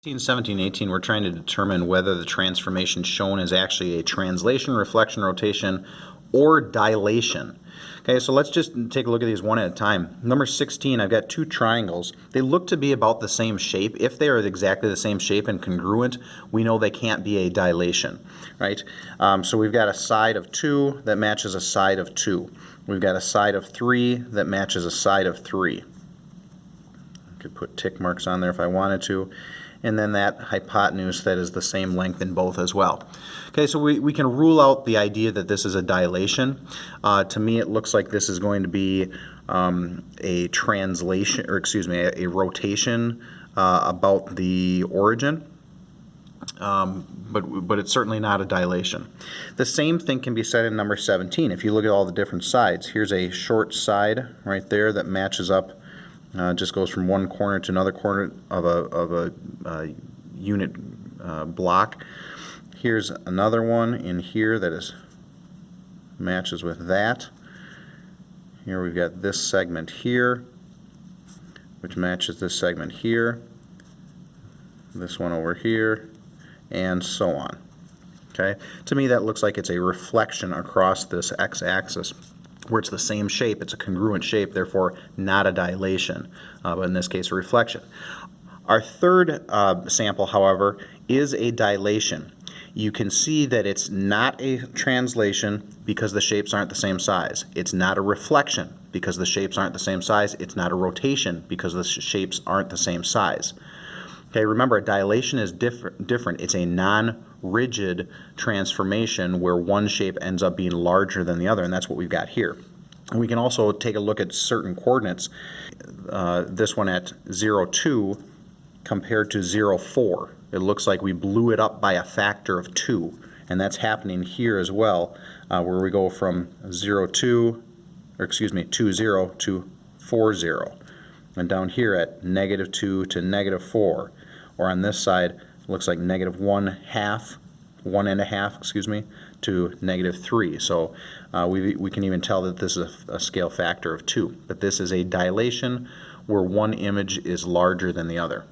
16, 17, 18, we're trying to determine whether the transformation shown is actually a translation, reflection, rotation, or dilation. Okay, so let's just take a look at these one at a time. Number 16, I've got two triangles. They look to be about the same shape. If they are exactly the same shape and congruent, we know they can't be a dilation, right? So we've got a side of 2 that matches a side of 2. We've got a side of 3 that matches a side of 3. I could put tick marks on there if I wanted to. And then that hypotenuse that is the same length in both as well. Okay, so we can rule out the idea that this is a dilation. To me, it looks like this is going to be a translation, or excuse me, a rotation about the origin. But it's certainly not a dilation. The same thing can be said in number 17. If you look at all the different sides, here's a short side right there that matches up. Just goes from one corner to another corner of a unit block. Here's another one in here that matches with that. Here we've got this segment here, which matches this segment here, this one over here, and so on. Okay? To me, that looks like it's a reflection across this x-axis, where it's the same shape, it's a congruent shape, therefore not a dilation, but in this case a reflection. Our third sample, however, is a dilation. You can see that it's not a translation because the shapes aren't the same size. It's not a reflection because the shapes aren't the same size. It's not a rotation because the shapes aren't the same size. Okay, remember, a dilation is different. It's a non-rigid transformation where one shape ends up being larger than the other, and that's what we've got here. And we can also take a look at certain coordinates. This one at 0, 2 compared to 0, 4. It looks like we blew it up by a factor of 2, and that's happening here as well, where we go from 0, 2, or excuse me, 2, 0 to 4, 0. And down here at negative 2 to negative 4, or on this side, it looks like negative 1.5, excuse me, to negative 3. So we can even tell that this is a scale factor of 2. But this is a dilation where one image is larger than the other.